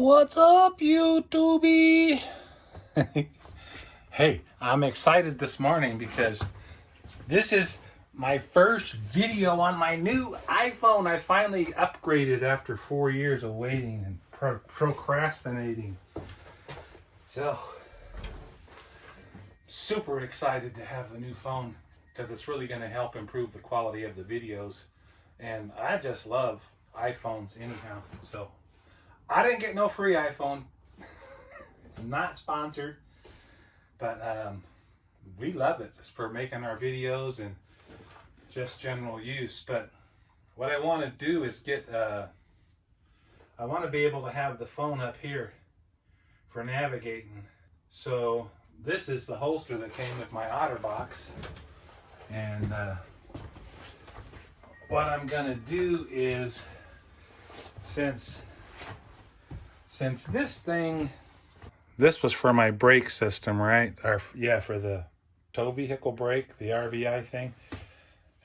What's up, YouTube? Hey, I'm excited this morning because this is my first video on my new iPhone. I finally upgraded after 4 years of waiting and procrastinating. So, super excited to have the new phone because it's really going to help improve the quality of the videos. And I just love iPhones anyhow. So, I didn't get no free iPhone. Not sponsored. But we love it. It's for making our videos and just general use. But what I want to do is I want to be able to have the phone up here for navigating. So this is the holster that came with my OtterBox. And what I'm going to do is, since this thing, this was for my brake system, right? Or yeah, for the tow vehicle brake, the RVI thing.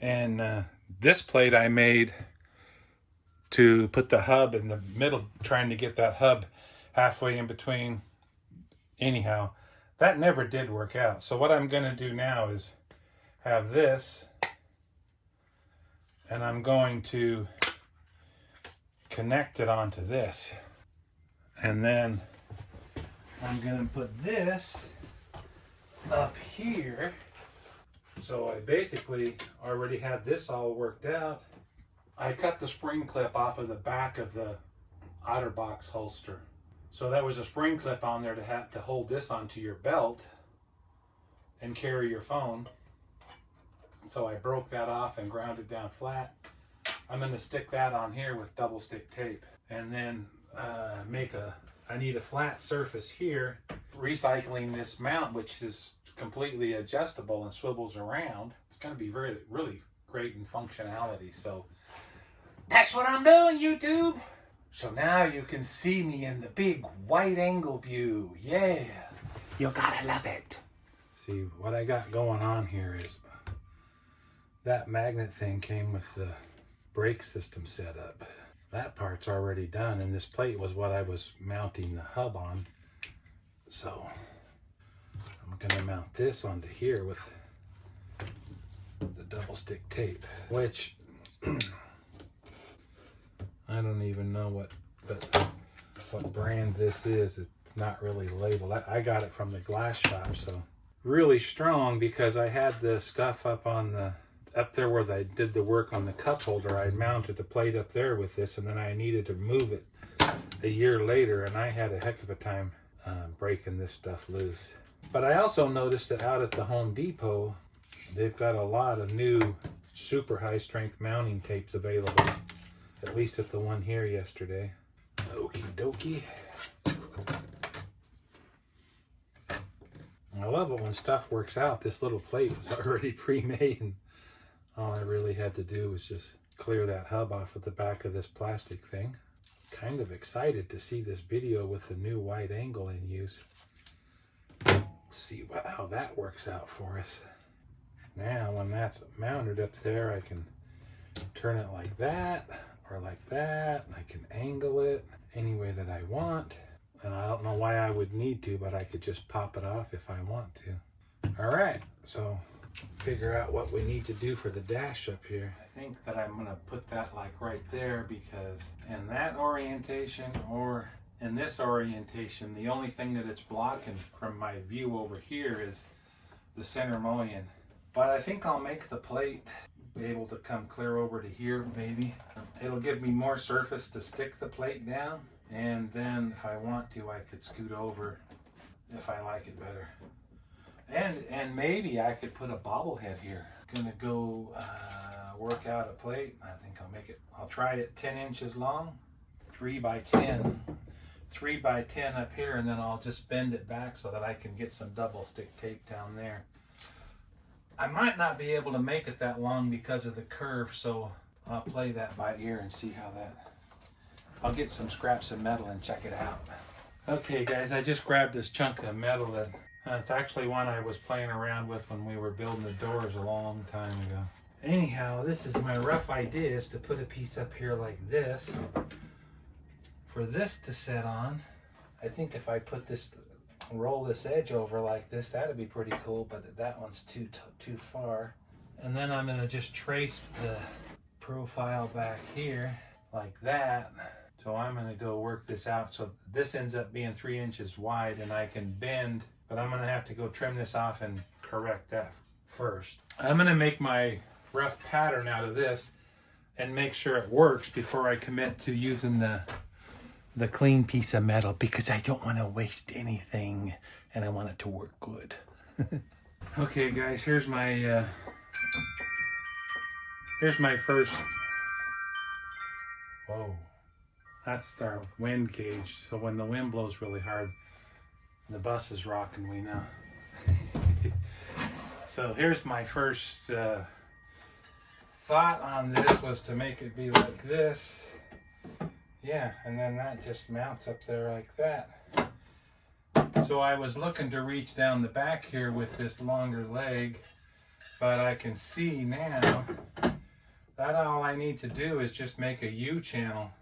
And this plate I made to put the hub in the middle, trying to get that hub halfway in between. Anyhow, that never did work out. So what I'm going to do now is have this, and I'm going to connect it onto this. And then I'm going to put this up here. So I basically already have this all worked out. I cut the spring clip off of the back of the OtterBox holster. So that was a spring clip on there to hold this onto your belt and carry your phone. So I broke that off and ground it down flat. I'm going to stick that on here with double stick tape, and then I need a flat surface here, recycling this mount, which is completely adjustable and swivels around. It's going to be really great in functionality. So that's what I'm doing, YouTube. So now you can see me in the big wide angle view. Yeah, you gotta love it. See, what I got going on here is that magnet thing came with the brake system set up. That part's already done, and this plate was what I was mounting the hub on. So I'm gonna mount this onto here with the double stick tape, which I don't even know what brand this is. It's not really labeled. I got it from the glass shop. So really strong, because I had the stuff up there where they did the work on the cup holder. I mounted the plate up there with this, and then I needed to move it a year later, and I had a heck of a time breaking this stuff loose. But I also noticed that out at the Home Depot, they've got a lot of new super high strength mounting tapes available, at least at the one here yesterday. Okie dokie. I love it when stuff works out. This little plate was already pre-made, and all I really had to do was just clear that hub off at the back of this plastic thing. Kind of excited to see this video with the new wide angle in use. See how that works out for us. Now when that's mounted up there, I can turn it like that or like that. I can angle it any way that I want. And I don't know why I would need to, but I could just pop it off if I want to. All right, so figure out what we need to do for the dash up here. I think that I'm gonna put that like right there, because in that orientation or in this orientation, the only thing that it's blocking from my view over here is the center mullion. But I think I'll make the plate be able to come clear over to here, maybe. It'll give me more surface to stick the plate down, and then if I want to, I could scoot over if I like it better. And maybe I could put a bobblehead here. Gonna go work out a plate. I think I'll try it 10 inches long, 3 by 10. 3 by 10 up here, and then I'll just bend it back so that I can get some double stick tape down there. I might not be able to make it that long because of the curve, so I'll play that by ear and see how that... I'll get some scraps of metal and check it out. Okay guys, I just grabbed this chunk of metal that it's actually one I was playing around with when we were building the doors a long time ago. Anyhow, this is my rough idea, is to put a piece up here like this for this to set on, I think if I put this, roll this edge over like this, that'd be pretty cool, but that one's too far. And then I'm gonna just trace the profile back here like that. So I'm gonna go work this out. So this ends up being 3 inches wide and I can bend, but I'm gonna have to go trim this off and correct that first. I'm gonna make my rough pattern out of this and make sure it works before I commit to using the clean piece of metal, because I don't want to waste anything and I want it to work good. Okay guys, here's my first, whoa, that's our wind gauge. So when the wind blows really hard, the bus is rocking, we know. So here's my first thought on this, was to make it be like this. Yeah, and then that just mounts up there like that. So I was looking to reach down the back here with this longer leg, but I can see now that all I need to do is just make a U channel.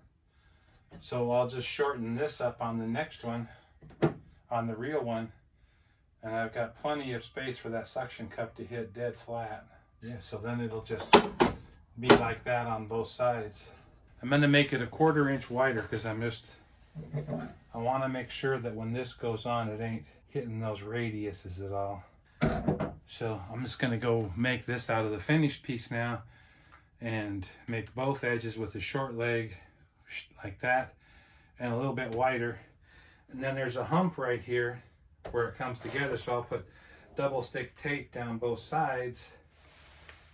So I'll just shorten this up on the next one, on the real one, and I've got plenty of space for that suction cup to hit dead flat. Yeah, so then it'll just be like that on both sides. I'm going to make it a 1/4 inch wider because I want to make sure that when this goes on, it ain't hitting those radiuses at all. So I'm just going to go make this out of the finished piece now and make both edges with the short leg like that and a little bit wider. And then there's a hump right here where it comes together, so I'll put double stick tape down both sides,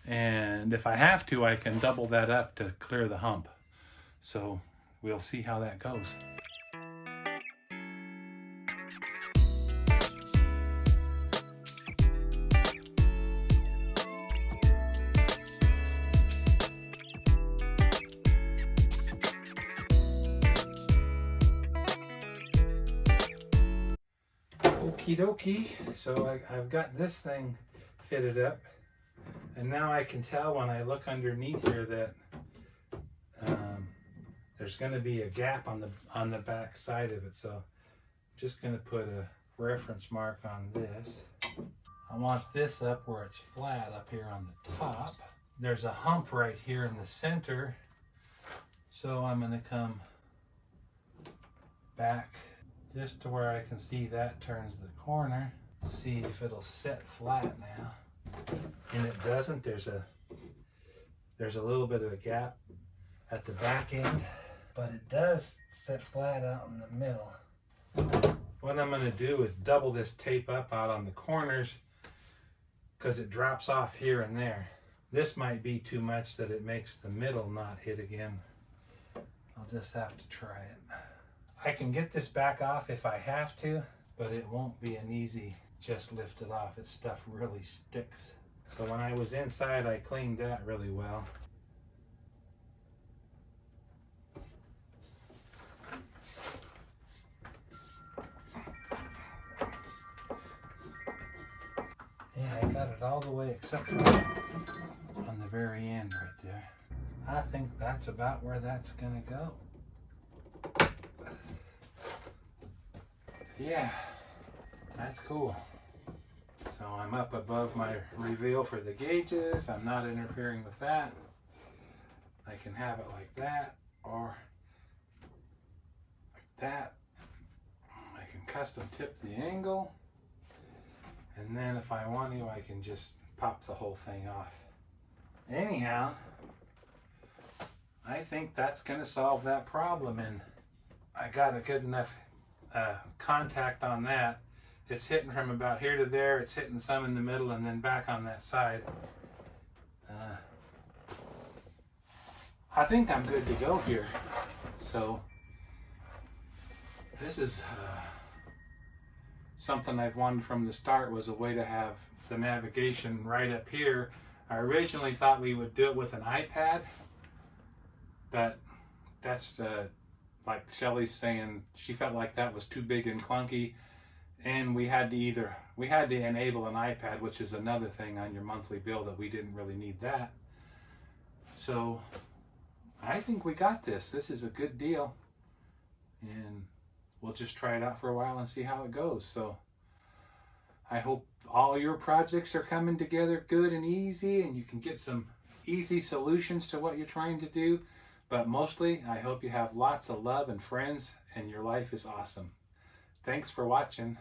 and if I have to, I can double that up to clear the hump. So we'll see how that goes. Okie dokie, so I've got this thing fitted up, and now I can tell when I look underneath here that there's going to be a gap on the back side of it. So I'm just going to put a reference mark on this. I want this up where it's flat up here on the top. There's a hump right here in the center, so I'm going to come back just to where I can see that turns the corner. See if it'll set flat now. And it doesn't. There's a little bit of a gap at the back end, but it does set flat out in the middle. What I'm going to do is double this tape up out on the corners because it drops off here and there. This might be too much that it makes the middle not hit again. I'll just have to try it. I can get this back off if I have to, but it won't be an easy just lift it off. This stuff really sticks. So when I was inside, I cleaned that really well. Yeah, I got it all the way except for on the very end right there. I think that's about where that's gonna go. Yeah, that's cool. So I'm up above my reveal for the gauges. I'm not interfering with that. I can have it like that or like that. I can custom tip the angle. And then if I want to, I can just pop the whole thing off. Anyhow, I think that's going to solve that problem. And I got a good enough contact on that. It's hitting from about here to there. It's hitting some in the middle and then back on that side. I think I'm good to go here. So this is something I've wanted from the start, was a way to have the navigation right up here. I originally thought we would do it with an iPad, but that's like Shelley's saying, she felt like that was too big and clunky, and we had to enable an iPad, which is another thing on your monthly bill that we didn't really need that. So I think we got this. This is a good deal, and we'll just try it out for a while and see how it goes. So I hope all your projects are coming together good and easy, and you can get some easy solutions to what you're trying to do. But mostly, I hope you have lots of love and friends, and your life is awesome. Thanks for watching.